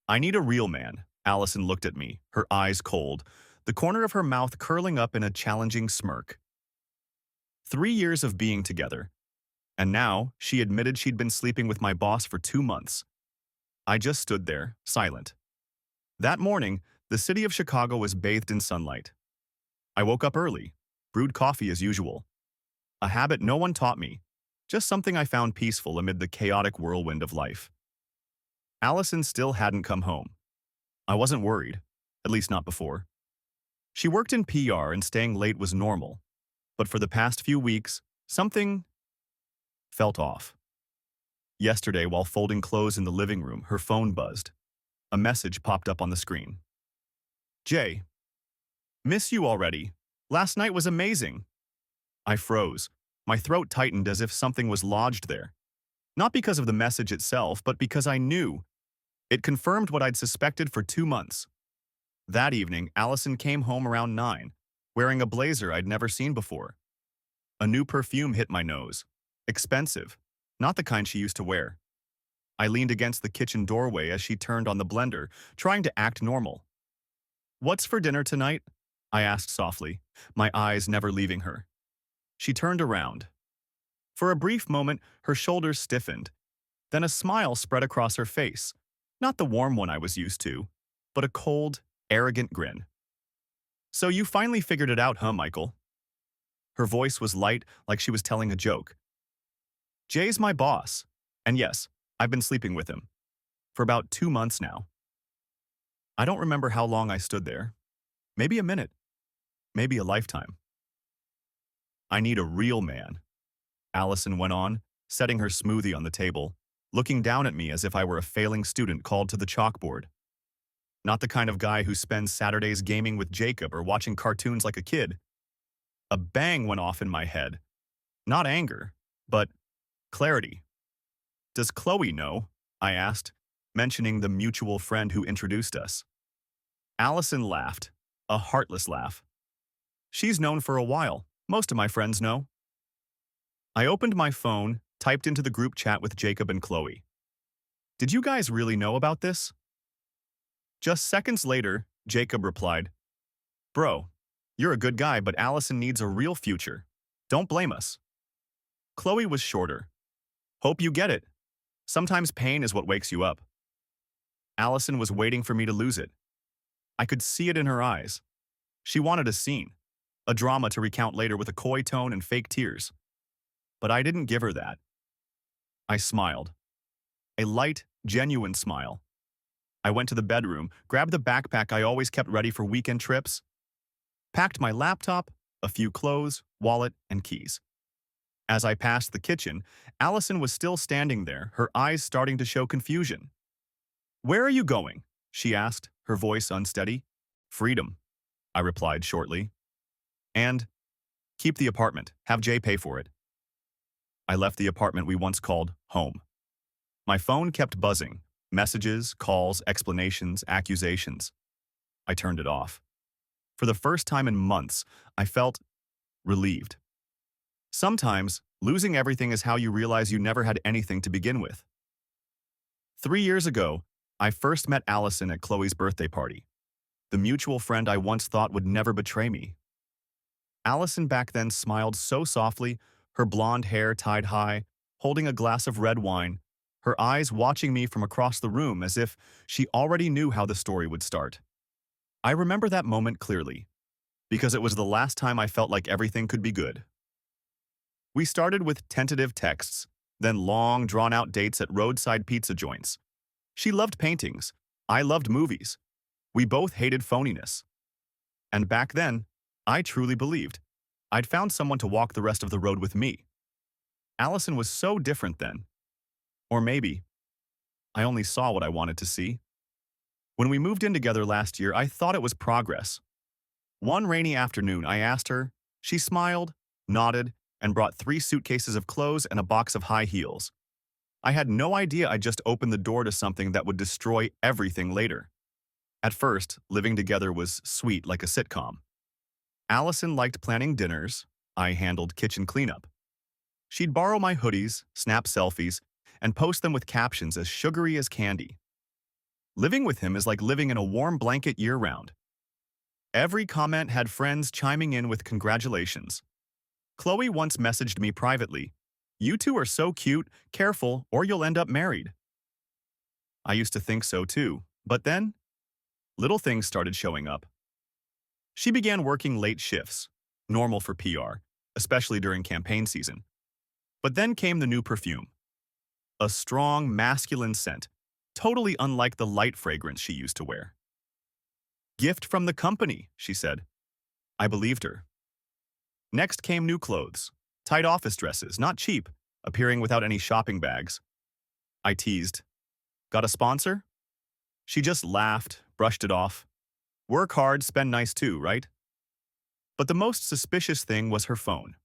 I need a real man. Allison looked at me, her eyes cold, the corner of her mouth curling up in a challenging smirk. 3 years of being together, and now she admitted she'd been sleeping with my boss for 2 months. I just stood there, silent. That morning, the city of Chicago was bathed in sunlight. I woke up early, brewed coffee as usual. A habit no one taught me, just something I found peaceful amid the chaotic whirlwind of life. Allison still hadn't come home. I wasn't worried, at least not before. She worked in PR and staying late was normal, but for the past few weeks, something felt off. Yesterday, while folding clothes in the living room, her phone buzzed. A message popped up on the screen. Jay, miss you already. Last night was amazing. I froze. My throat tightened as if something was lodged there. Not because of the message itself, but because I knew. It confirmed what I'd suspected for 2 months. That evening, Allison came home around 9, wearing a blazer I'd never seen before. A new perfume hit my nose. Expensive, not the kind she used to wear. I leaned against the kitchen doorway as she turned on the blender, trying to act normal. "What's for dinner tonight?" I asked softly, my eyes never leaving her. She turned around. For a brief moment, her shoulders stiffened. Then a smile spread across her face. Not the warm one I was used to, but a cold, arrogant grin. "So you finally figured it out, huh, Michael?" Her voice was light, like she was telling a joke. "Jay's my boss. And yes, I've been sleeping with him. For about 2 months now." I don't remember how long I stood there. Maybe a minute. Maybe a lifetime. "I need a real man," Allison went on, setting her smoothie on the table, looking down at me as if I were a failing student called to the chalkboard. Not the kind of guy who spends Saturdays gaming with Jacob or watching cartoons like a kid. A bang went off in my head. Not anger, but clarity. "Does Chloe know?" I asked, mentioning the mutual friend who introduced us. Allison laughed, a heartless laugh. "She's known for a while. Most of my friends know." I opened my phone, typed into the group chat with Jacob and Chloe. "Did you guys really know about this?" Just seconds later, Jacob replied, "Bro, you're a good guy, but Allison needs a real future. Don't blame us." Chloe was shorter. "Hope you get it. Sometimes pain is what wakes you up." Allison was waiting for me to lose it. I could see it in her eyes. She wanted a scene, a drama to recount later with a coy tone and fake tears. But I didn't give her that. I smiled. A light, genuine smile. I went to the bedroom, grabbed the backpack I always kept ready for weekend trips, packed my laptop, a few clothes, wallet, and keys. As I passed the kitchen, Allison was still standing there, her eyes starting to show confusion. "Where are you going?" she asked, her voice unsteady. "Freedom," I replied shortly. "And keep the apartment, have Jay pay for it." I left the apartment we once called home. My phone kept buzzing, messages, calls, explanations, accusations. I turned it off. For the first time in months, I felt relieved. Sometimes, losing everything is how you realize you never had anything to begin with. 3 years ago, I first met Allison at Chloe's birthday party, the mutual friend I once thought would never betray me. Allison back then smiled so softly, her blonde hair tied high, holding a glass of red wine, her eyes watching me from across the room as if she already knew how the story would start. I remember that moment clearly, because it was the last time I felt like everything could be good. We started with tentative texts, then long, drawn-out dates at roadside pizza joints. She loved paintings. I loved movies. We both hated phoniness. And back then, I truly believed I'd found someone to walk the rest of the road with me. Allison was so different then. Or maybe, I only saw what I wanted to see. When we moved in together last year, I thought it was progress. One rainy afternoon, I asked her. She smiled, nodded, and brought 3 suitcases of clothes and a box of high heels. I had no idea I just opened the door to something that would destroy everything later. At first, living together was sweet like a sitcom. Allison liked planning dinners. I handled kitchen cleanup. She'd borrow my hoodies, snap selfies, and post them with captions as sugary as candy. Living with him is like living in a warm blanket year-round. Every comment had friends chiming in with congratulations. Chloe once messaged me privately, "You two are so cute, careful, or you'll end up married." I used to think so too, but then, little things started showing up. She began working late shifts, normal for PR, especially during campaign season. But then came the new perfume, a strong, masculine scent, totally unlike the light fragrance she used to wear. "Gift from the company," she said. I believed her. Next came new clothes, tight office dresses, not cheap, appearing without any shopping bags. I teased, "Got a sponsor?" She just laughed, brushed it off. "Work hard, spend nice too, right?" But the most suspicious thing was her phone.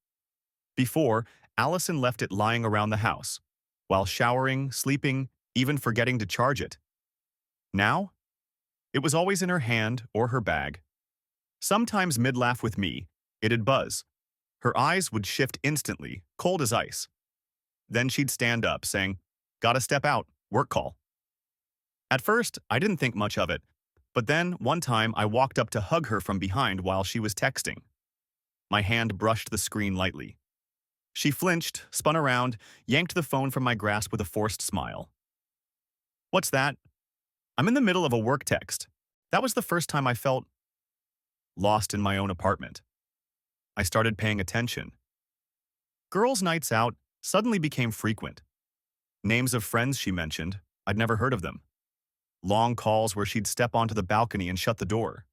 Before, Allison left it lying around the house, while showering, sleeping, even forgetting to charge it. Now, it was always in her hand or her bag. Sometimes mid-laugh with me, it'd buzz. Her eyes would shift instantly, cold as ice. Then she'd stand up, saying, "Gotta step out, work call." At first, I didn't think much of it, but then, one time, I walked up to hug her from behind while she was texting. My hand brushed the screen lightly. She flinched, spun around, yanked the phone from my grasp with a forced smile. "What's that?" "I'm in the middle of a work text." That was the first time I felt lost in my own apartment. I started paying attention. Girls' nights out suddenly became frequent. Names of friends she mentioned, I'd never heard of them. Long calls where she'd step onto the balcony and shut the door.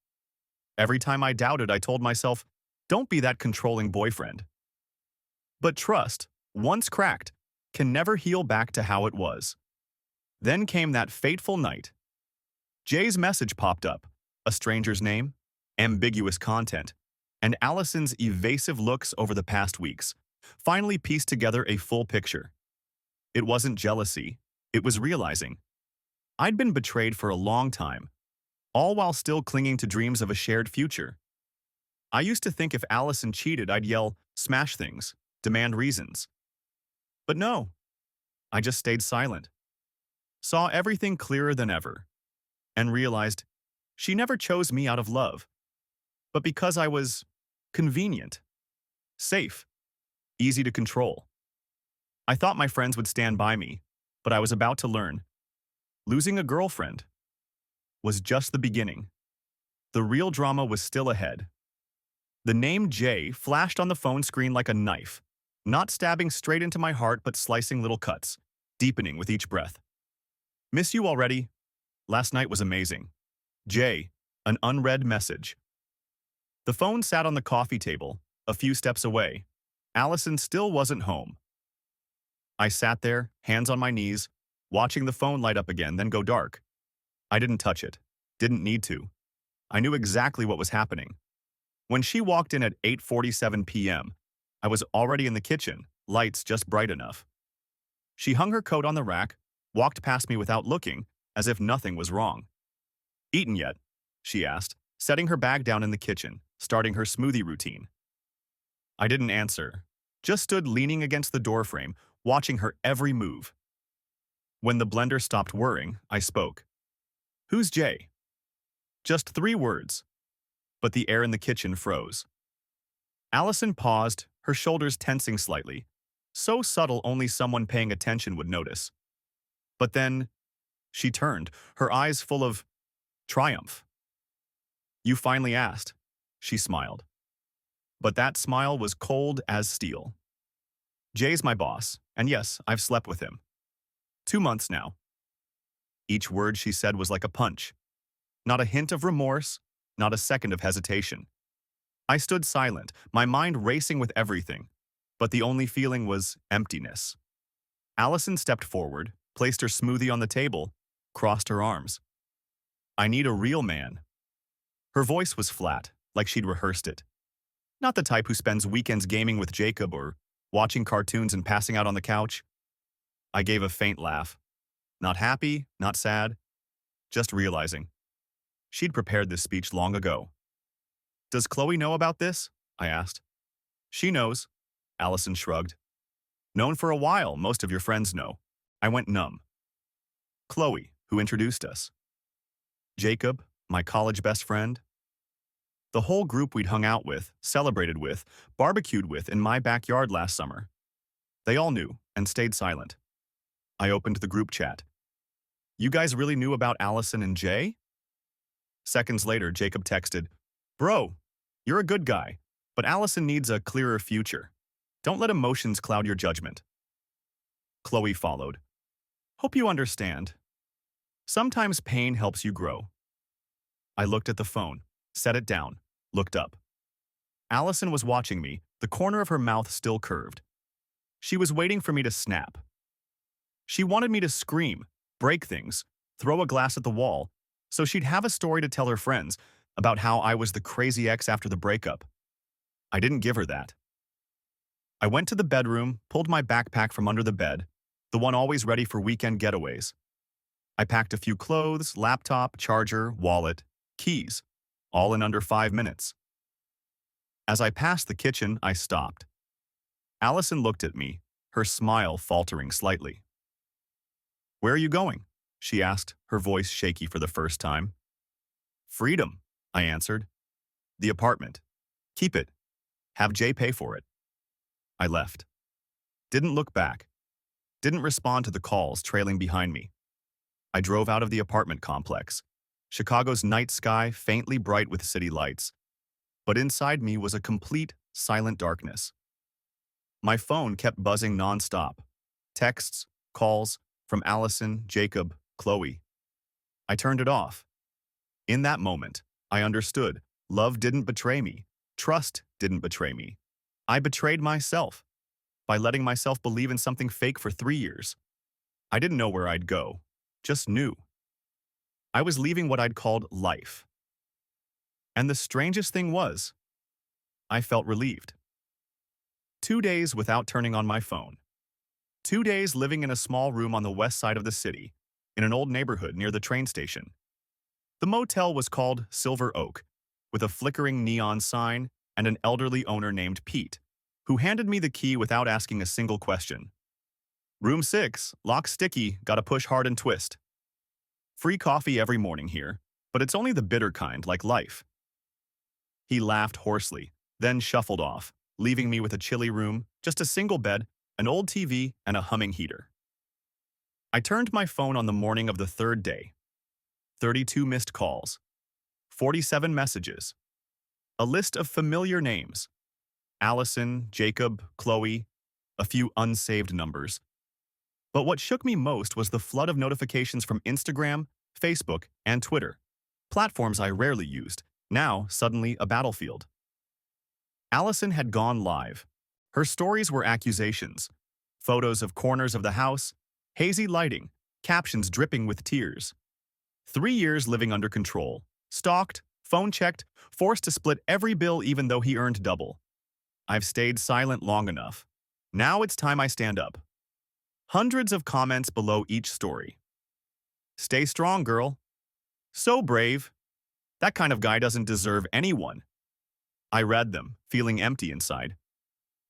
Every time I doubted, I told myself, "Don't be that controlling boyfriend." But trust, once cracked, can never heal back to how it was. Then came that fateful night. Jay's message popped up, a stranger's name, ambiguous content, and Allison's evasive looks over the past weeks finally pieced together a full picture. It wasn't jealousy, it was realizing. I'd been betrayed for a long time, all while still clinging to dreams of a shared future. I used to think if Allison cheated, I'd yell, "Smash things," demand reasons. But no, I just stayed silent, saw everything clearer than ever, and realized she never chose me out of love, but because I was convenient, safe, easy to control. I thought my friends would stand by me, but I was about to learn. Losing a girlfriend was just the beginning. The real drama was still ahead. The name Jay flashed on the phone screen like a knife, not stabbing straight into my heart but slicing little cuts, deepening with each breath. "Miss you already? Last night was amazing. Jay," an unread message. The phone sat on the coffee table, a few steps away. Allison still wasn't home. I sat there, hands on my knees, watching the phone light up again, then go dark. I didn't touch it. Didn't need to. I knew exactly what was happening. When she walked in at 8:47 p.m., I was already in the kitchen, lights just bright enough. She hung her coat on the rack, walked past me without looking, as if nothing was wrong. "Eaten yet?" she asked, setting her bag down in the kitchen, starting her smoothie routine. I didn't answer, just stood leaning against the doorframe, watching her every move. When the blender stopped whirring, I spoke. "Who's Jay?" Just 3 words, but the air in the kitchen froze. Allison paused, her shoulders tensing slightly, so subtle only someone paying attention would notice. But then, she turned, her eyes full of triumph. "You finally asked," she smiled. But that smile was cold as steel. "Jay's my boss, and yes, I've slept with him. 2 months now." Each word she said was like a punch. Not a hint of remorse, not a second of hesitation. I stood silent, my mind racing with everything, but the only feeling was emptiness. Allison stepped forward, placed her smoothie on the table, crossed her arms. "I need a real man." Her voice was flat, like she'd rehearsed it. Not the type who spends weekends gaming with Jacob or watching cartoons and passing out on the couch. I gave a faint laugh. Not happy, not sad, just realizing. She'd prepared this speech long ago. "Does Chloe know about this?" I asked. "She knows," Allison shrugged. "Known for a while, most of your friends know." I went numb. "Chloe, who introduced us." Jacob, my college best friend. The whole group we'd hung out with, celebrated with, barbecued with in my backyard last summer. They all knew and stayed silent. I opened the group chat. You guys really knew about Allison and Jay? Seconds later, Jacob texted, Bro, you're a good guy, but Allison needs a clearer future. Don't let emotions cloud your judgment. Chloe followed. Hope you understand. Sometimes pain helps you grow. I looked at the phone, set it down, looked up. Allison was watching me, the corner of her mouth still curved. She was waiting for me to snap. She wanted me to scream, break things, throw a glass at the wall, so she'd have a story to tell her friends about how I was the crazy ex after the breakup. I didn't give her that. I went to the bedroom, pulled my backpack from under the bed, the one always ready for weekend getaways. I packed a few clothes, laptop, charger, wallet, keys, all in under 5 minutes. As I passed the kitchen, I stopped. Allison looked at me, her smile faltering slightly. Where are you going? She asked, her voice shaky for the first time. Freedom, I answered. The apartment. Keep it. Have Jay pay for it. I left. Didn't look back. Didn't respond to the calls trailing behind me. I drove out of the apartment complex. Chicago's night sky faintly bright with city lights. But inside me was a complete, silent darkness. My phone kept buzzing nonstop. Texts, calls, from Allison, Jacob, Chloe. I turned it off. In that moment, I understood. Love didn't betray me. Trust didn't betray me. I betrayed myself by letting myself believe in something fake for 3 years. I didn't know where I'd go, just knew. I was leaving what I'd called life. And the strangest thing was, I felt relieved. 2 days without turning on my phone. 2 days living in a small room on the west side of the city, in an old neighborhood near the train station. The motel was called Silver Oak, with a flickering neon sign and an elderly owner named Pete, who handed me the key without asking a single question. Room 6, lock sticky, gotta push hard and twist. Free coffee every morning here, but it's only the bitter kind, like life. He laughed hoarsely, then shuffled off, leaving me with a chilly room, just a single bed, an old TV, and a humming heater. I turned my phone on the morning of the 3rd day. 32 missed calls. 47 messages. A list of familiar names. Allison, Jacob, Chloe, a few unsaved numbers. But what shook me most was the flood of notifications from Instagram, Facebook, and Twitter, platforms I rarely used, now suddenly a battlefield. Allison had gone live. Her stories were accusations, photos of corners of the house, hazy lighting, captions dripping with tears. 3 years living under control, stalked, phone checked, forced to split every bill even though he earned double. I've stayed silent long enough. Now it's time I stand up. Hundreds of comments below each story. Stay strong, girl. So brave. That kind of guy doesn't deserve anyone. I read them, feeling empty inside.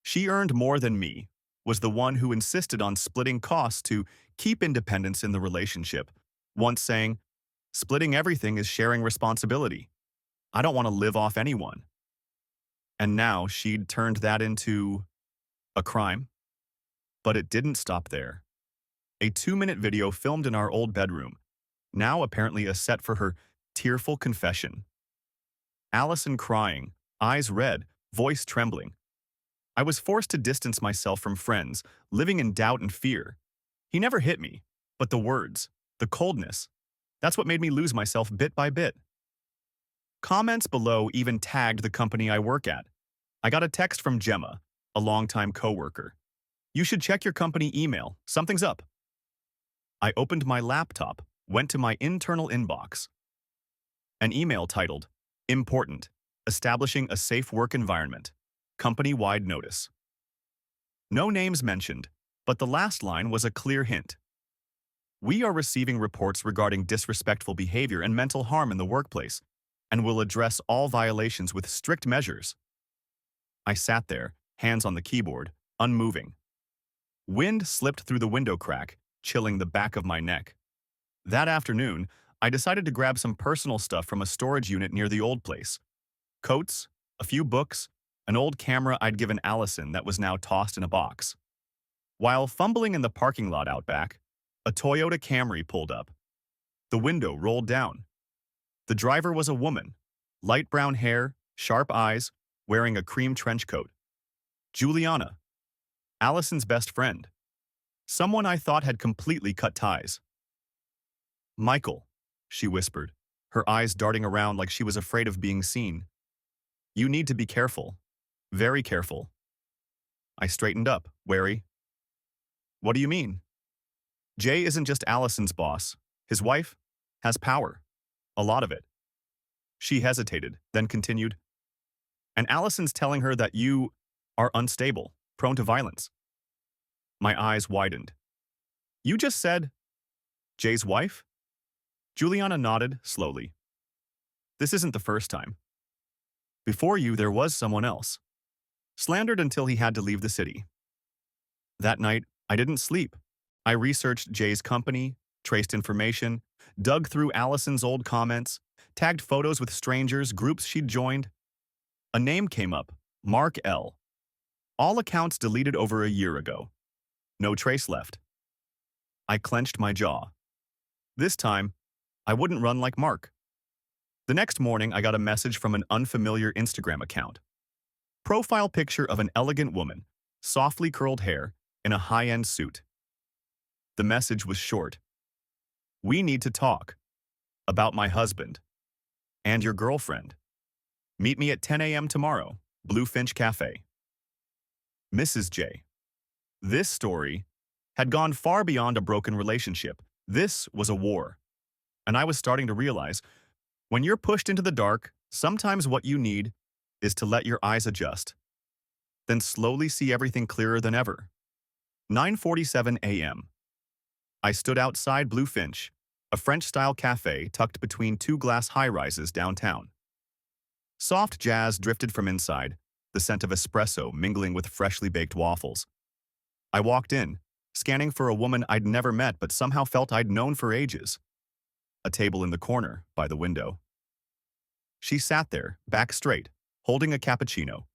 She earned more than me, was the one who insisted on splitting costs to keep independence in the relationship, once saying, splitting everything is sharing responsibility. I don't want to live off anyone. And now she'd turned that into a crime. But it didn't stop there. A 2-minute video filmed in our old bedroom, now apparently a set for her tearful confession. Allison crying, eyes red, voice trembling. I was forced to distance myself from friends, living in doubt and fear. He never hit me, but the words, the coldness, that's what made me lose myself bit by bit. Comments below even tagged the company I work at. I got a text from Gemma, a longtime coworker. You should check your company email. Something's up. I opened my laptop, went to my internal inbox. An email titled, Important, Establishing a Safe Work Environment. Company-wide notice. No names mentioned, but the last line was a clear hint. We are receiving reports regarding disrespectful behavior and mental harm in the workplace, and will address all violations with strict measures. I sat there, hands on the keyboard, unmoving. Wind slipped through the window crack, chilling the back of my neck. That afternoon, I decided to grab some personal stuff from a storage unit near the old place. Coats, a few books, an old camera I'd given Allison that was now tossed in a box. While fumbling in the parking lot out back, a Toyota Camry pulled up. The window rolled down. The driver was a woman, light brown hair, sharp eyes, wearing a cream trench coat. Juliana, Allison's best friend. Someone I thought had completely cut ties. "Michael," she whispered, her eyes darting around like she was afraid of being seen. "You need to be careful. Very careful." I straightened up, wary. "What do you mean?" "Jay isn't just Allison's boss. His wife has power. A lot of it." She hesitated, then continued. "And Allison's telling her that you are unstable, prone to violence." My eyes widened. "You just said Jay's wife?" Juliana nodded slowly. "This isn't the first time. Before you, there was someone else. Slandered until he had to leave the city. That night, I didn't sleep. I researched Jay's company, traced information, dug through Allison's old comments, tagged photos with strangers, groups she'd joined. A name came up, Mark L. All accounts deleted over a year ago. No trace left. I clenched my jaw. This time, I wouldn't run like Mark. The next morning, I got a message from an unfamiliar Instagram account. Profile picture of an elegant woman, softly curled hair, in a high-end suit. The message was short. "We need to talk. About my husband. And your girlfriend. Meet me at 10 a.m. tomorrow, Bluefinch Cafe." Mrs. J. This story had gone far beyond a broken relationship. This was a war. And I was starting to realize, when you're pushed into the dark, sometimes what you need is to let your eyes adjust. Then slowly see everything clearer than ever. 9:47 a.m. I stood outside Bluefinch, a French-style cafe tucked between two glass high-rises downtown. Soft jazz drifted from inside, the scent of espresso mingling with freshly baked waffles. I walked in, scanning for a woman I'd never met but somehow felt I'd known for ages. A table in the corner, by the window. She sat there, back straight, holding a cappuccino.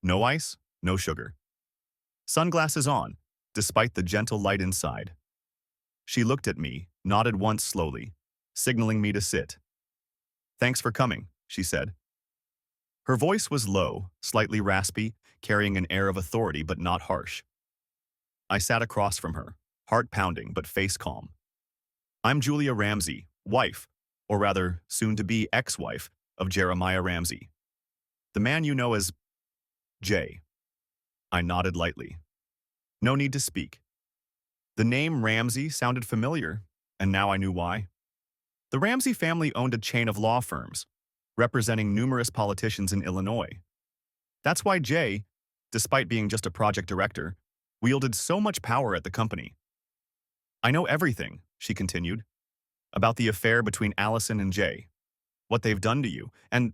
No ice, no sugar. Sunglasses on, despite the gentle light inside. She looked at me, nodded once slowly, signaling me to sit. "Thanks for coming," she said. Her voice was low, slightly raspy, carrying an air of authority but not harsh. I sat across from her, heart pounding but face calm. "I'm Julia Ramsey, wife, or rather, soon-to-be ex-wife, of Jeremiah Ramsey. The man you know as Jay." I nodded lightly. No need to speak. The name Ramsey sounded familiar, and now I knew why. The Ramsey family owned a chain of law firms, representing numerous politicians in Illinois. That's why Jay, despite being just a project director, wielded so much power at the company. "I know everything," she continued, "about the affair between Allison and Jay, what they've done to you, and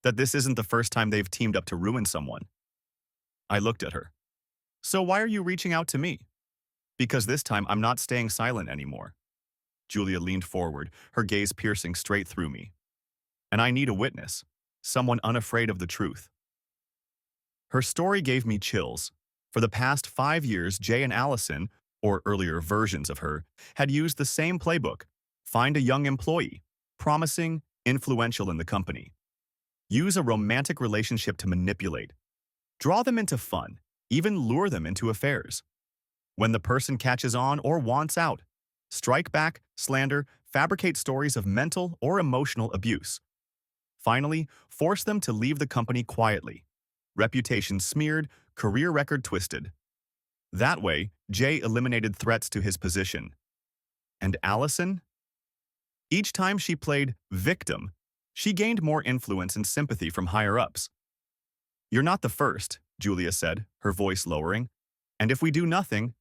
that this isn't the first time they've teamed up to ruin someone." I looked at her. "So why are you reaching out to me?" "Because this time I'm not staying silent anymore." Julia leaned forward, her gaze piercing straight through me. "And I need a witness, someone unafraid of the truth." Her story gave me chills. For the past 5 years, Jay and Allison, or earlier versions of her, had used the same playbook. Find a young employee, promising, influential in the company. Use a romantic relationship to manipulate. Draw them into fun, even lure them into affairs. When the person catches on or wants out, strike back, slander, fabricate stories of mental or emotional abuse. Finally, force them to leave the company quietly. Reputation smeared, career record twisted. That way, Jay eliminated threats to his position. And Allison? Each time she played victim, she gained more influence and sympathy from higher-ups. "You're not the first," Julia said, her voice lowering. "And if we do nothing,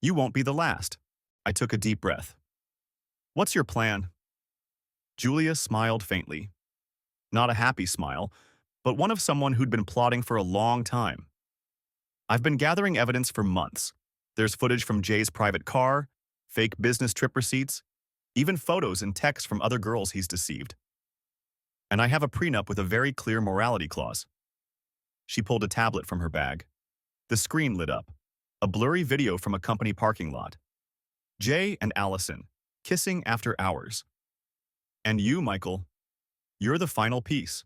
you won't be the last." I took a deep breath. "What's your plan?" Julia smiled faintly. Not a happy smile, but one of someone who'd been plotting for a long time. "I've been gathering evidence for months. There's footage from Jay's private car, fake business trip receipts, even photos and texts from other girls he's deceived. And I have a prenup with a very clear morality clause. She pulled a tablet from her bag. The screen lit up. A blurry video from a company parking lot. Jay and Allison, kissing after hours. And you, Michael, you're the final piece.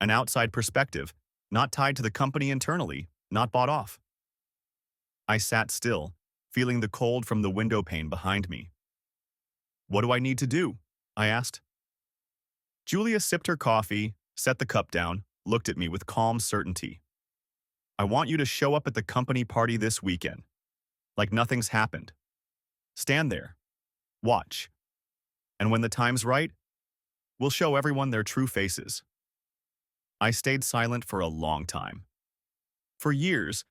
An outside perspective, not tied to the company internally, not bought off. I sat still, feeling the cold from the window pane behind me. What do I need to do? I asked. Julia sipped her coffee, set the cup down, looked at me with calm certainty. I want you to show up at the company party this weekend. Like nothing's happened. Stand there. Watch. And when the time's right, we'll show everyone their true faces. I stayed silent for a long time. For years,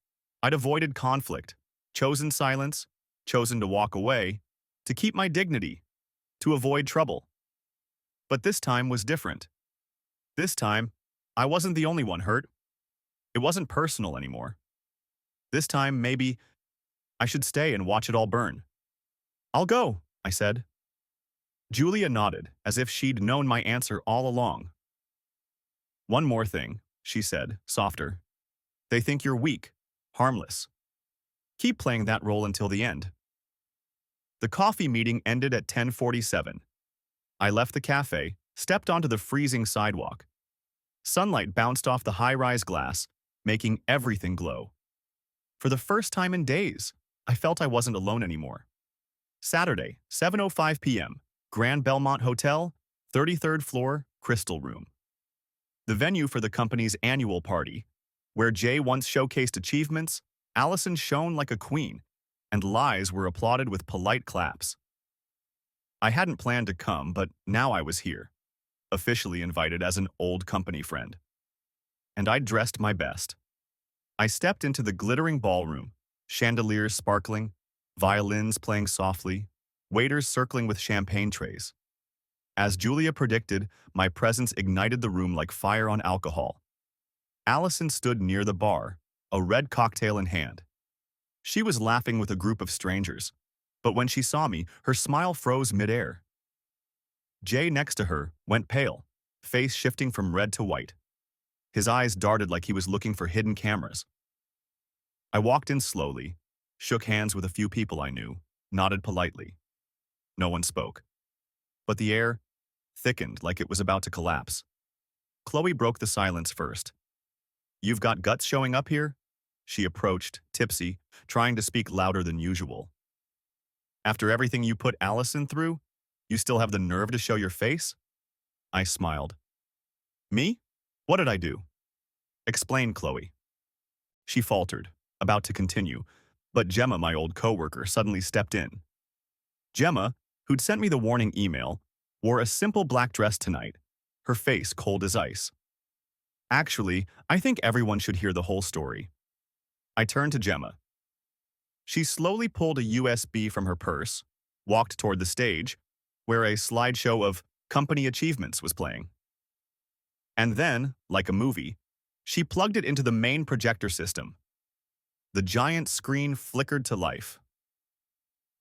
I'd avoided conflict, chosen silence, chosen to walk away, to keep my dignity, to avoid trouble. But this time was different. This time, I wasn't the only one hurt. It wasn't personal anymore. This time, maybe I should stay and watch it all burn. I'll go, I said. Julia nodded, as if she'd known my answer all along. One more thing, she said, softer. They think you're weak, harmless. Keep playing that role until the end. The coffee meeting ended at 10:47. I left the cafe, stepped onto the freezing sidewalk. Sunlight bounced off the high-rise glass, making everything glow. For the first time in days, I felt I wasn't alone anymore. Saturday, 7:05 p.m., Grand Belmont Hotel, 33rd floor, Crystal Room. The venue for the company's annual party, where Jay once showcased achievements, Allison shone like a queen, and lies were applauded with polite claps. I hadn't planned to come, but now I was here, officially invited as an old company friend. And I dressed my best. I stepped into the glittering ballroom, chandeliers sparkling, violins playing softly, waiters circling with champagne trays. As Julia predicted, my presence ignited the room like fire on alcohol. Allison stood near the bar, a red cocktail in hand. She was laughing with a group of strangers, but when she saw me, her smile froze midair. Jay next to her went pale, face shifting from red to white. His eyes darted like he was looking for hidden cameras. I walked in slowly, shook hands with a few people I knew, nodded politely. No one spoke. But the air thickened like it was about to collapse. Chloe broke the silence first. "You've got guts showing up here?" She approached, tipsy, trying to speak louder than usual. "After everything you put Allison through, you still have the nerve to show your face?" I smiled. "Me? What did I do?" "Explain, Chloe." She faltered, about to continue, but Gemma, my old coworker, suddenly stepped in. Gemma, who'd sent me the warning email, wore a simple black dress tonight, her face cold as ice. "Actually, I think everyone should hear the whole story." I turned to Gemma. She slowly pulled a USB from her purse, walked toward the stage, where a slideshow of company achievements was playing. And then, like a movie, she plugged it into the main projector system. The giant screen flickered to life.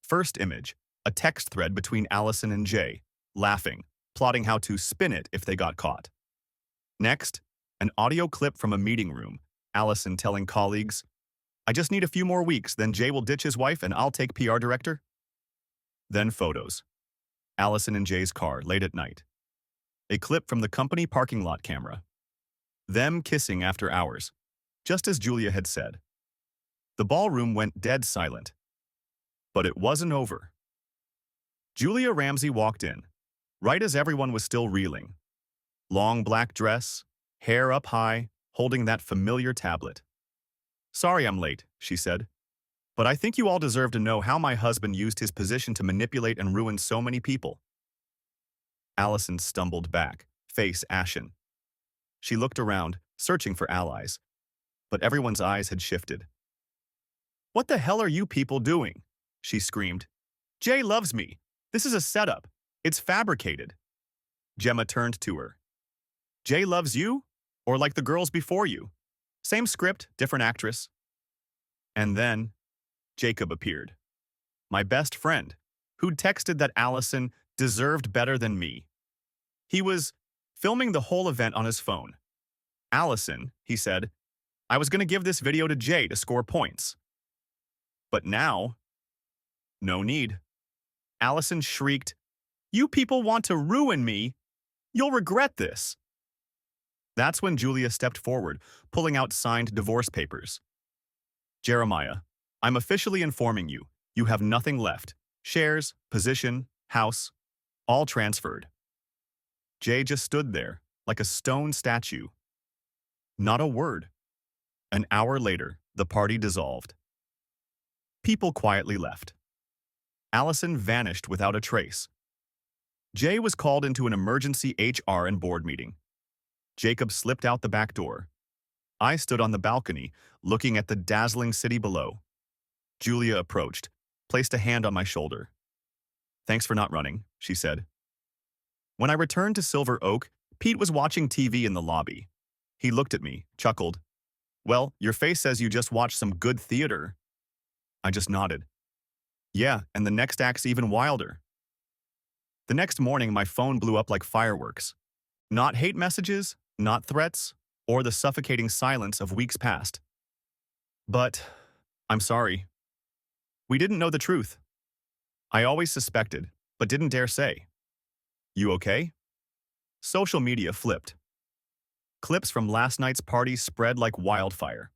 First image, a text thread between Allison and Jay, laughing, plotting how to spin it if they got caught. Next, an audio clip from a meeting room, Allison telling colleagues, "I just need a few more weeks, then Jay will ditch his wife and I'll take PR director." Then photos. Allison and Jay's car late at night. A clip from the company parking lot camera. Them kissing after hours, just as Julia had said. The ballroom went dead silent. But it wasn't over. Julia Ramsey walked in, right as everyone was still reeling. Long black dress, hair up high, holding that familiar tablet. "Sorry I'm late," she said. "But I think you all deserve to know how my husband used his position to manipulate and ruin so many people." Allison stumbled back, face ashen. She looked around, searching for allies. But everyone's eyes had shifted. "What the hell are you people doing?" she screamed. "Jay loves me. This is a setup. It's fabricated." Gemma turned to her. "Jay loves you? Or like the girls before you? Same script, different actress." And then Jacob appeared. My best friend, who'd texted that Allison deserved better than me. He was filming the whole event on his phone. Allison, he said, I was going to give this video to Jay to score points. But now, no need. Allison shrieked, You people want to ruin me. You'll regret this. That's when Julia stepped forward, pulling out signed divorce papers. Jeremiah, I'm officially informing you, you have nothing left. Shares, position, house, all transferred. Jay just stood there, like a stone statue. Not a word. An hour later, the party dissolved. People quietly left. Allison vanished without a trace. Jay was called into an emergency HR and board meeting. Jacob slipped out the back door. I stood on the balcony, looking at the dazzling city below. Julia approached, placed a hand on my shoulder. Thanks for not running, she said. When I returned to Silver Oak, Pete was watching TV in the lobby. He looked at me, chuckled. Well, your face says you just watched some good theater. I just nodded. Yeah, and the next act's even wilder. The next morning, my phone blew up like fireworks. Not hate messages, not threats, or the suffocating silence of weeks past. But, I'm sorry. We didn't know the truth. I always suspected, but didn't dare say. You okay? Social media flipped. Clips from last night's party spread like wildfire.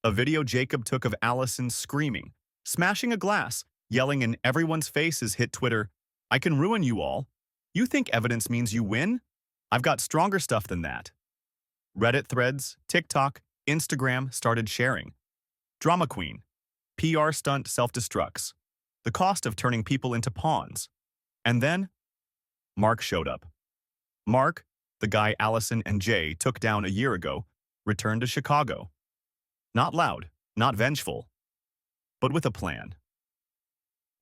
A video Jacob took of Allison screaming, smashing a glass, yelling in everyone's faces hit Twitter, I can ruin you all. You think evidence means you win? I've got stronger stuff than that. Reddit threads, TikTok, Instagram started sharing. Drama queen. PR stunt self-destructs. The cost of turning people into pawns. And then, Mark showed up. Mark, the guy Allison and Jay took down a year ago, returned to Chicago. Not loud, not vengeful, but with a plan.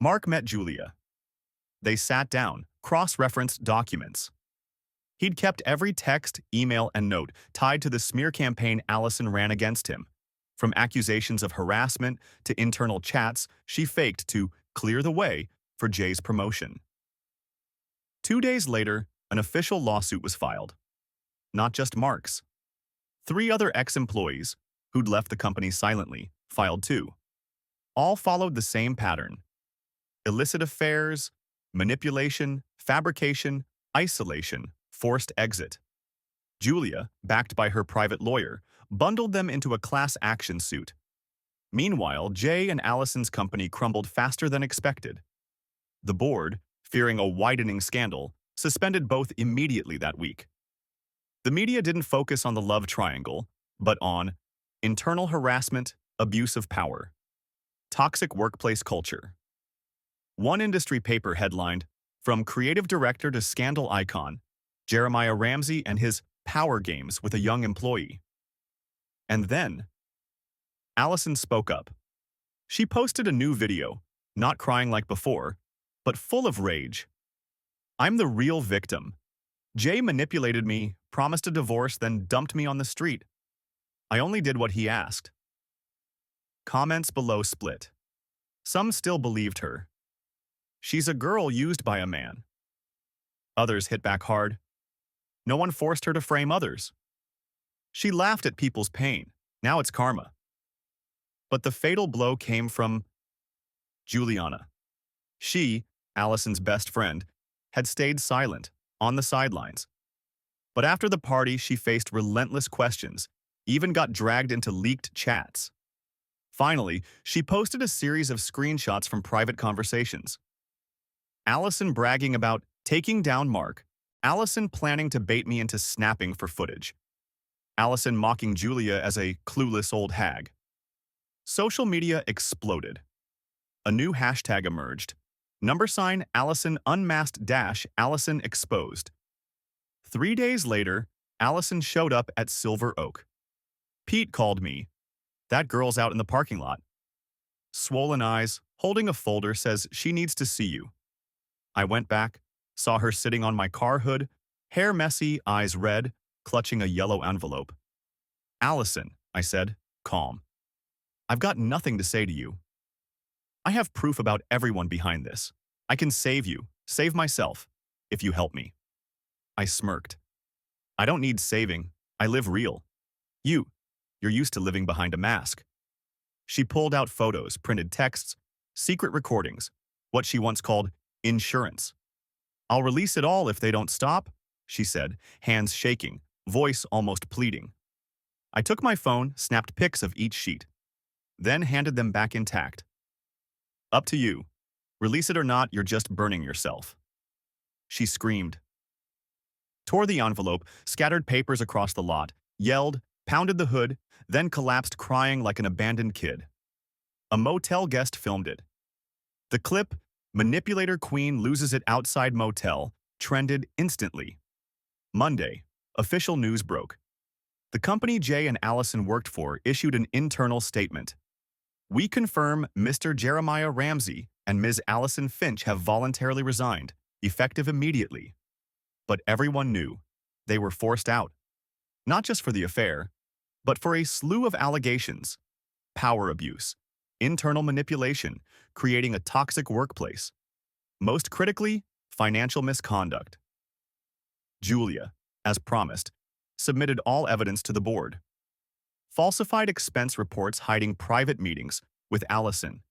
Mark met Julia. They sat down, cross-referenced documents. He'd kept every text, email, and note tied to the smear campaign Allison ran against him. From accusations of harassment to internal chats she faked to clear the way for Jay's promotion. 2 days later, an official lawsuit was filed. Not just Mark's. 3 other ex-employees, who'd left the company silently, filed too. All followed the same pattern. Illicit affairs, manipulation, fabrication, isolation, forced exit. Julia, backed by her private lawyer, bundled them into a class action suit. Meanwhile, Jay and Allison's company crumbled faster than expected. The board, fearing a widening scandal, suspended both immediately that week. The media didn't focus on the love triangle, but on internal harassment, abuse of power, toxic workplace culture. One industry paper headlined, From creative director to scandal icon, Jeremiah Ramsey and his power games with a young employee. And then, Allison spoke up. She posted a new video, not crying like before, but full of rage. I'm the real victim. Jay manipulated me, promised a divorce, then dumped me on the street. I only did what he asked. Comments below split. Some still believed her. She's a girl used by a man. Others hit back hard. No one forced her to frame others. She laughed at people's pain. Now it's karma. But the fatal blow came from Juliana. She, Allison's best friend, had stayed silent, on the sidelines. But after the party, she faced relentless questions, even got dragged into leaked chats. Finally, she posted a series of screenshots from private conversations. Allison bragging about taking down Mark, Allison planning to bait me into snapping for footage, Allison mocking Julia as a clueless old hag. Social media exploded. A new hashtag emerged. #Allison unmasked - Allison exposed. 3 days later, Allison showed up at Silver Oak. Pete called me. That girl's out in the parking lot. Swollen eyes, holding a folder, says she needs to see you. I went back, saw her sitting on my car hood, hair messy, eyes red, clutching a yellow envelope. Allison, I said, calm. I've got nothing to say to you. I have proof about everyone behind this. I can save you, Save myself, if you help me. I smirked. I don't need saving. I live real. You're used to living behind a mask. She pulled out photos, printed texts, secret recordings, what she once called insurance. I'll release it all if they don't stop, she said, hands shaking, voice almost pleading. I took my phone, snapped pics of each sheet, then handed them back intact. Up to you. Release it or not, you're just burning yourself. She screamed, tore the envelope, scattered papers across the lot, yelled, pounded the hood, then collapsed crying like an abandoned kid. A motel guest filmed it. The clip, "Manipulator Queen Loses It Outside Motel," trended instantly. Monday, official news broke. The company Jay and Allison worked for issued an internal statement. We confirm Mr. Jeremiah Ramsey and Ms. Allison Finch have voluntarily resigned, effective immediately. But everyone knew they were forced out, not just for the affair, but for a slew of allegations: power abuse, internal manipulation, creating a toxic workplace. Most critically, financial misconduct. Julia, as promised, submitted all evidence to the board. Falsified expense reports hiding private meetings with Allison.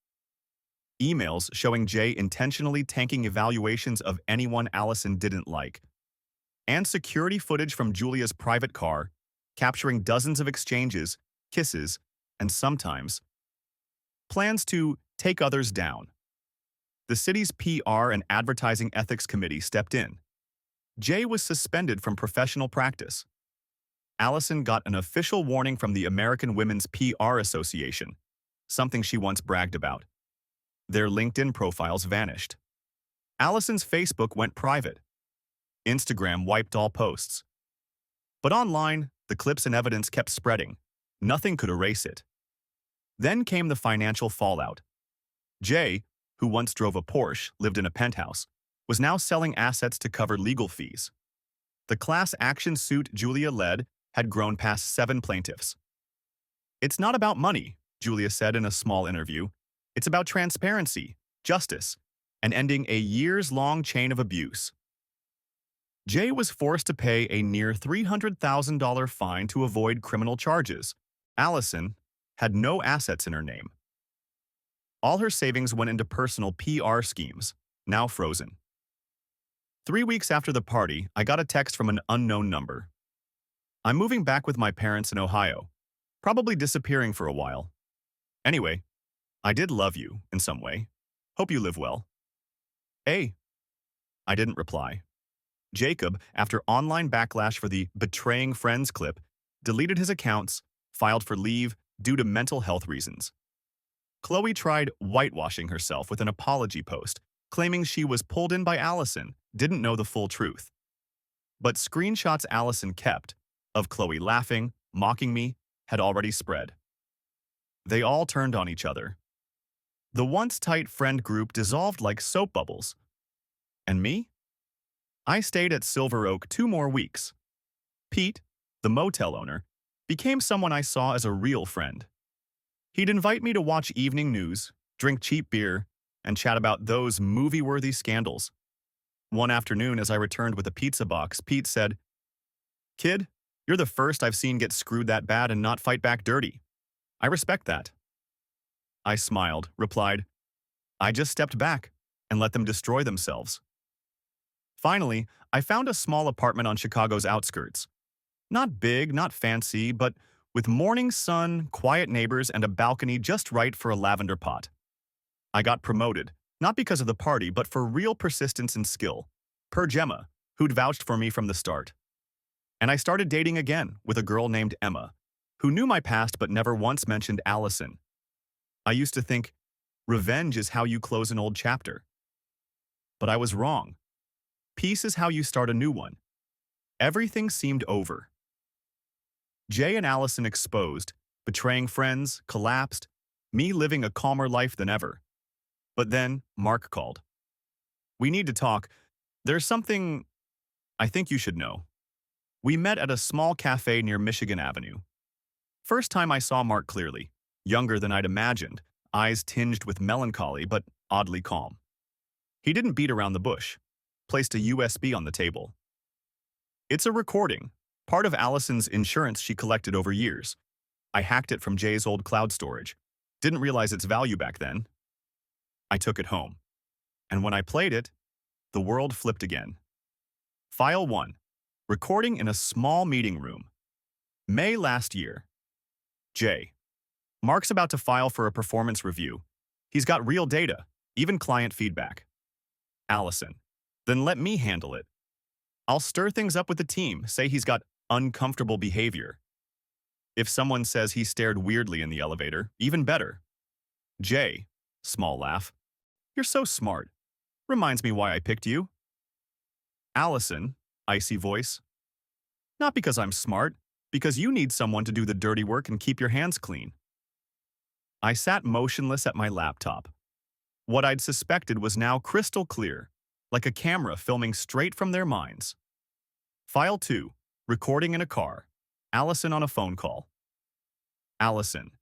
Emails showing Jay intentionally tanking evaluations of anyone Allison didn't like. And security footage from Julia's private car, capturing dozens of exchanges, kisses, and sometimes plans to take others down. The city's PR and Advertising Ethics Committee stepped in. Jay was suspended from professional practice. Allison got an official warning from the American Women's PR Association, something she once bragged about. Their LinkedIn profiles vanished. Allison's Facebook went private. Instagram wiped all posts. But online, the clips and evidence kept spreading. Nothing could erase it. Then came the financial fallout. Jay, who once drove a Porsche, lived in a penthouse, was now selling assets to cover legal fees. The class action suit Julia led had grown past 7 plaintiffs. It's not about money, Julia said in a small interview. It's about transparency, justice, and ending a years-long chain of abuse. Jay was forced to pay a near $300,000 fine to avoid criminal charges. Allison had no assets in her name. All her savings went into personal PR schemes, now frozen. 3 weeks after the party, I got a text from an unknown number. I'm moving back with my parents in Ohio, probably disappearing for a while. Anyway, I did love you in some way. Hope you live well. Hey. I didn't reply. Jacob, after online backlash for the "betraying friends" clip, deleted his accounts, filed for leave due to mental health reasons. Chloe tried whitewashing herself with an apology post, claiming she was pulled in by Allison, didn't know the full truth. But screenshots Allison kept, of Chloe laughing, mocking me, had already spread. They all turned on each other. The once tight friend group dissolved like soap bubbles. And me? I stayed at Silver Oak 2 more weeks. Pete, the motel owner, became someone I saw as a real friend. He'd invite me to watch evening news, drink cheap beer, and chat about those movie-worthy scandals. One afternoon, as I returned with a pizza box, Pete said, "Kid, you're the first I've seen get screwed that bad and not fight back dirty. I respect that." I smiled, replied, "I just stepped back and let them destroy themselves." Finally, I found a small apartment on Chicago's outskirts. Not big, not fancy, but with morning sun, quiet neighbors, and a balcony just right for a lavender pot. I got promoted, not because of the party, but for real persistence and skill, per Gemma, who'd vouched for me from the start. And I started dating again with a girl named Emma, who knew my past but never once mentioned Allison. I used to think, revenge is how you close an old chapter. But I was wrong. Peace is how you start a new one. Everything seemed over. Jay and Allison exposed, betraying friends, collapsed, me living a calmer life than ever. But then Mark called. "We need to talk. There's something I think you should know." We met at a small cafe near Michigan Avenue. First time I saw Mark clearly, younger than I'd imagined, eyes tinged with melancholy but oddly calm. He didn't beat around the bush. placed a USB on the table. It's a recording, part of Allison's insurance she collected over years. I hacked it from Jay's old cloud storage. Didn't realize its value back then. I took it home. And when I played it, the world flipped again. File 1. Recording in a small meeting room. May last year. Jay. Mark's about to file for a performance review. He's got real data, even client feedback. Allison. Then let me handle it. I'll stir things up with the team, say he's got uncomfortable behavior. If someone says he stared weirdly in the elevator, even better. Jay. Small laugh. You're so smart. Reminds me why I picked you. Allison. Icy voice. Not because I'm smart, because you need someone to do the dirty work and keep your hands clean. I sat motionless at my laptop. What I'd suspected was now crystal clear, like a camera filming straight from their minds. File 2. Recording in a car. Allison on a phone call. Allison.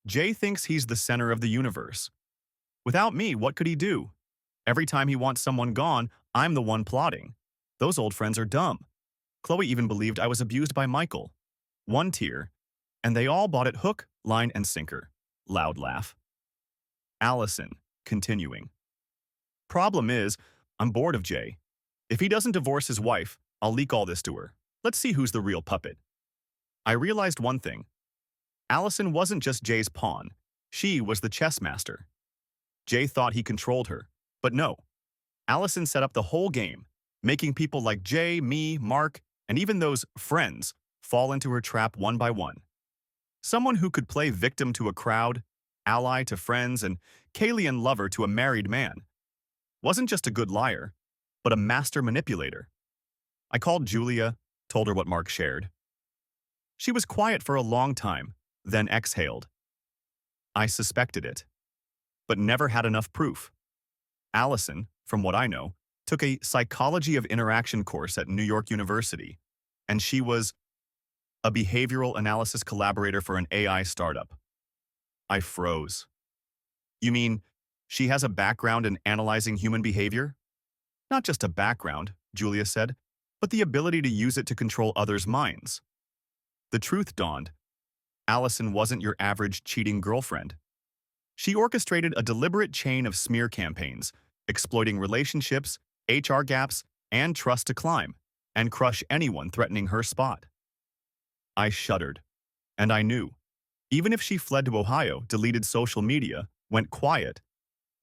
Jay thinks he's the center of the universe. Without me, what could he do? Every time he wants someone gone, I'm the one plotting. Those old friends are dumb. Chloe even believed I was abused by Michael. One tear, and they all bought it hook, line, and sinker. Loud laugh. Allison, continuing. Problem is, I'm bored of Jay. If he doesn't divorce his wife, I'll leak all this to her. Let's see who's the real puppet. I realized one thing. Allison wasn't just Jay's pawn. She was the chess master. Jay thought he controlled her, but no. Allison set up the whole game, making people like Jay, me, Mark, and even those friends fall into her trap one by one. Someone who could play victim to a crowd, ally to friends, and Kalian lover to a married man. Wasn't just a good liar, but a master manipulator. I called Julia, told her what Mark shared. She was quiet for a long time, then exhaled. I suspected it, but never had enough proof. Allison, from what I know, took a psychology of interaction course at New York University, and she was a behavioral analysis collaborator for an AI startup. I froze. You mean she has a background in analyzing human behavior? Not just a background, Julia said, but the ability to use it to control others' minds. The truth dawned. Allison wasn't your average cheating girlfriend. She orchestrated a deliberate chain of smear campaigns, exploiting relationships, HR gaps, and trust to climb, and crush anyone threatening her spot. I shuddered, and I knew. Even if she fled to Ohio, deleted social media, went quiet,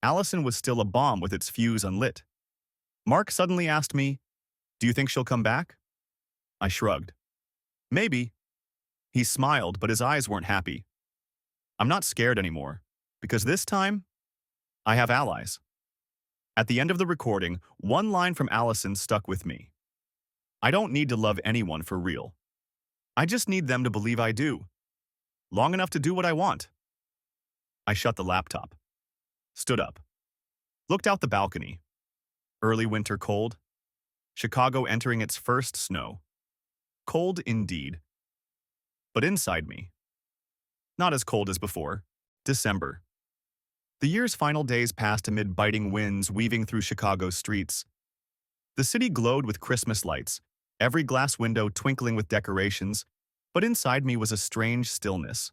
Allison was still a bomb with its fuse unlit. Mark suddenly asked me, "Do you think she'll come back?" I shrugged. Maybe. He smiled, but his eyes weren't happy. I'm not scared anymore, because this time, I have allies. At the end of the recording, one line from Allison stuck with me. I don't need to love anyone for real. I just need them to believe I do. Long enough to do what I want. I shut the laptop. Stood up. Looked out the balcony. Early winter cold. Chicago entering its first snow. Cold indeed. But inside me. Not as cold as before. December. The year's final days passed amid biting winds weaving through Chicago's streets. The city glowed with Christmas lights, every glass window twinkling with decorations, but inside me was a strange stillness.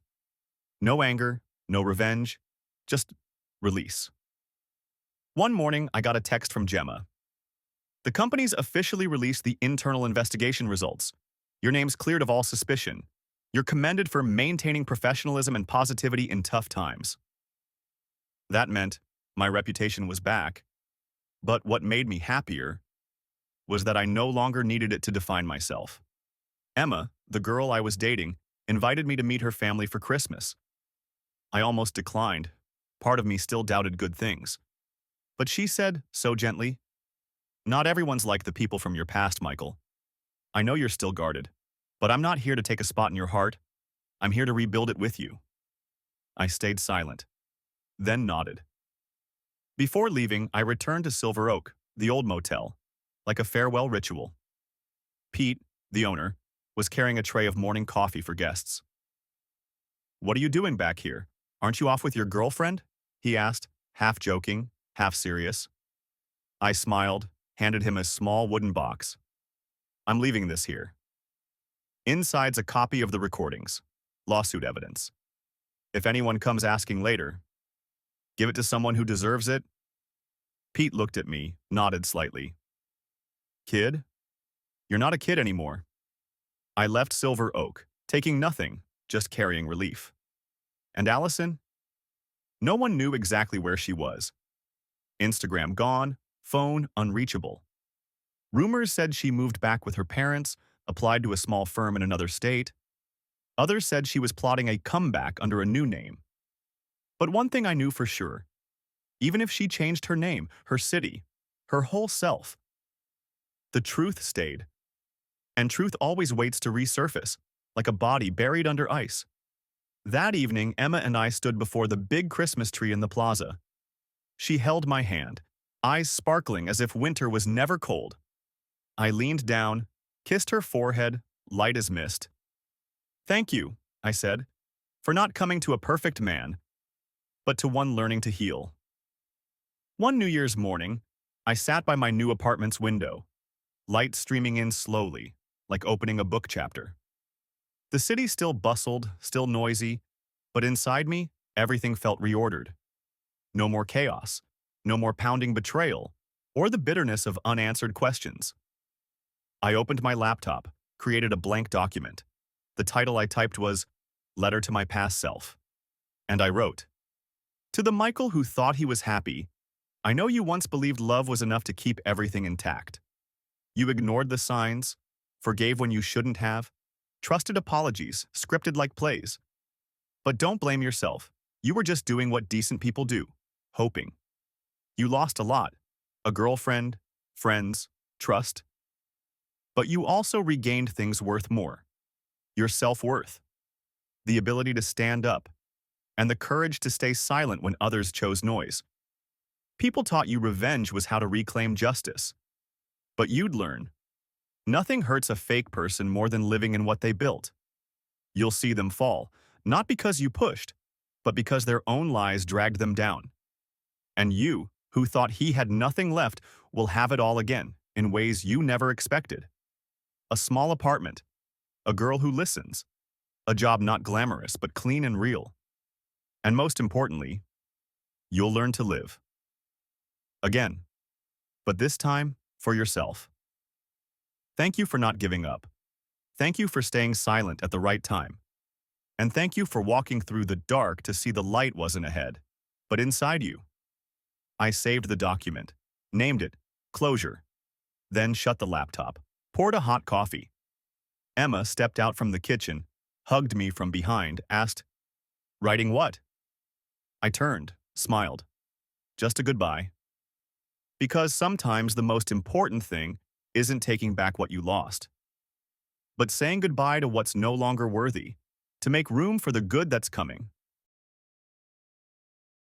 No anger, no revenge, just release. One morning, I got a text from Gemma. The company's officially released the internal investigation results. Your name's cleared of all suspicion. You're commended for maintaining professionalism and positivity in tough times. That meant my reputation was back. But what made me happier was that I no longer needed it to define myself. Emma, the girl I was dating, invited me to meet her family for Christmas. I almost declined. Part of me still doubted good things. But she said, so gently, "Not everyone's like the people from your past, Michael. I know you're still guarded, but I'm not here to take a spot in your heart. I'm here to rebuild it with you." I stayed silent, then nodded. Before leaving, I returned to Silver Oak, the old motel, like a farewell ritual. Pete, the owner, was carrying a tray of morning coffee for guests. "What are you doing back here? Aren't you off with your girlfriend?" he asked, half joking, half serious. I smiled, handed him a small wooden box. I'm leaving this here. Inside's a copy of the recordings. Lawsuit evidence. If anyone comes asking later, give it to someone who deserves it. Pete looked at me, nodded slightly. Kid? You're not a kid anymore. I left Silver Oak, taking nothing, just carrying relief. And Allison? No one knew exactly where she was. Instagram gone, phone unreachable. Rumors said she moved back with her parents, applied to a small firm in another state. Others said she was plotting a comeback under a new name. But one thing I knew for sure, even if she changed her name, her city, her whole self, the truth stayed. And truth always waits to resurface, like a body buried under ice. That evening, Emma and I stood before the big Christmas tree in the plaza. She held my hand, eyes sparkling as if winter was never cold. I leaned down, kissed her forehead, light as mist. Thank you, I said, for not coming to a perfect man, but to one learning to heal. One New Year's morning, I sat by my new apartment's window, light streaming in slowly, like opening a book chapter. The city still bustled, still noisy, but inside me, everything felt reordered. No more chaos, no more pounding betrayal, or the bitterness of unanswered questions. I opened my laptop, created a blank document. The title I typed was Letter to My Past Self. And I wrote, To the Michael who thought he was happy, I know you once believed love was enough to keep everything intact. You ignored the signs, forgave when you shouldn't have, trusted apologies, scripted like plays. But don't blame yourself. You were just doing what decent people do, hoping. You lost a lot, a girlfriend, friends, trust. But you also regained things worth more. Your self-worth, the ability to stand up, and the courage to stay silent when others chose noise. People taught you revenge was how to reclaim justice. But you'd learn. Nothing hurts a fake person more than living in what they built. You'll see them fall, not because you pushed, but because their own lies dragged them down. And you, who thought he had nothing left, will have it all again, in ways you never expected. A small apartment, a girl who listens, a job not glamorous but clean and real. And most importantly, you'll learn to live. Again, but this time for yourself. Thank you for not giving up. Thank you for staying silent at the right time. And thank you for walking through the dark to see the light wasn't ahead, but inside you. I saved the document, named it Closure, then shut the laptop, poured a hot coffee. Emma stepped out from the kitchen, hugged me from behind, asked, Writing what? I turned, smiled. Just a goodbye. Because sometimes the most important thing isn't taking back what you lost, but saying goodbye to what's no longer worthy, to make room for the good that's coming.